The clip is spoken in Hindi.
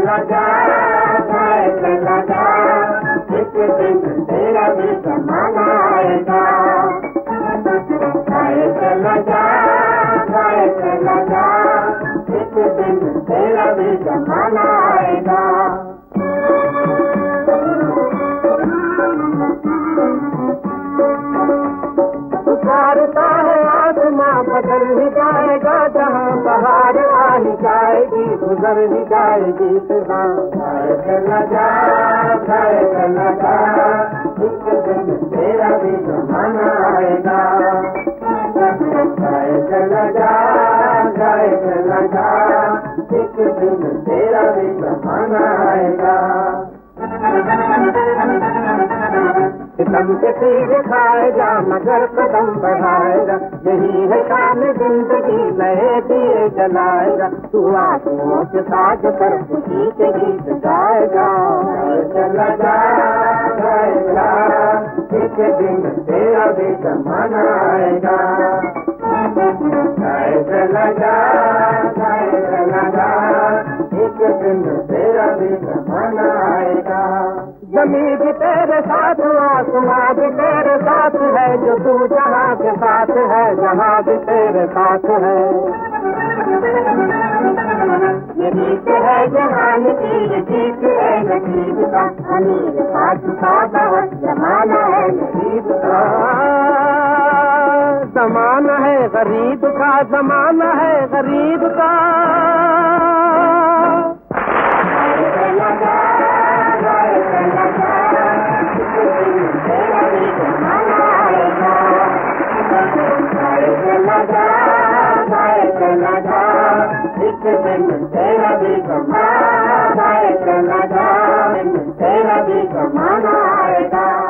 चला जा, गाए चला जा, एक दिन तेरा भी जमाना आएगा। गाए चला जा, गाए चला जा, एक दिन तेरा भी जमाना आएगा। पुकारता है आसमां बदल ही जाएगा, जहाँ बहार आ ही जाएगी, गुजर ही जाएगी फिजा। गाए चला जा, गाए चला जा, एक दिन तेरा भी जमाना आएगा। गाए चला जा, गाए चला जा, एक दिन तेरा भी जमाना आएगा। कदम के तीर खाएगा मगर कदम बढ़ाएगा, यही है शान जिंदगी, नए दिए जलाएगा। तू आंसुओं के साथ पर खुशी के गीत गाएगा। चला जा, गाएगा, एक दिन तेरा भी जमाना आएगा। गाए चला जा, गाए चला जा, एक दिन तेरा भी जमाना आएगा। जमीन भी तेरे साथ, आसमां भी तेरे साथ है, जो तू जहाँ के साथ है, जहाँ भी तेरे साथ है। ये गीत है जहान की, ये गीत है नसीब का, अमीर बादशाह बहुत जमाना है गरीब का। जमाना है गरीब का, जमाना है गरीब का। एक दिन तेरा भी जमाना आएगा, तेरा भी जमाना आएगा।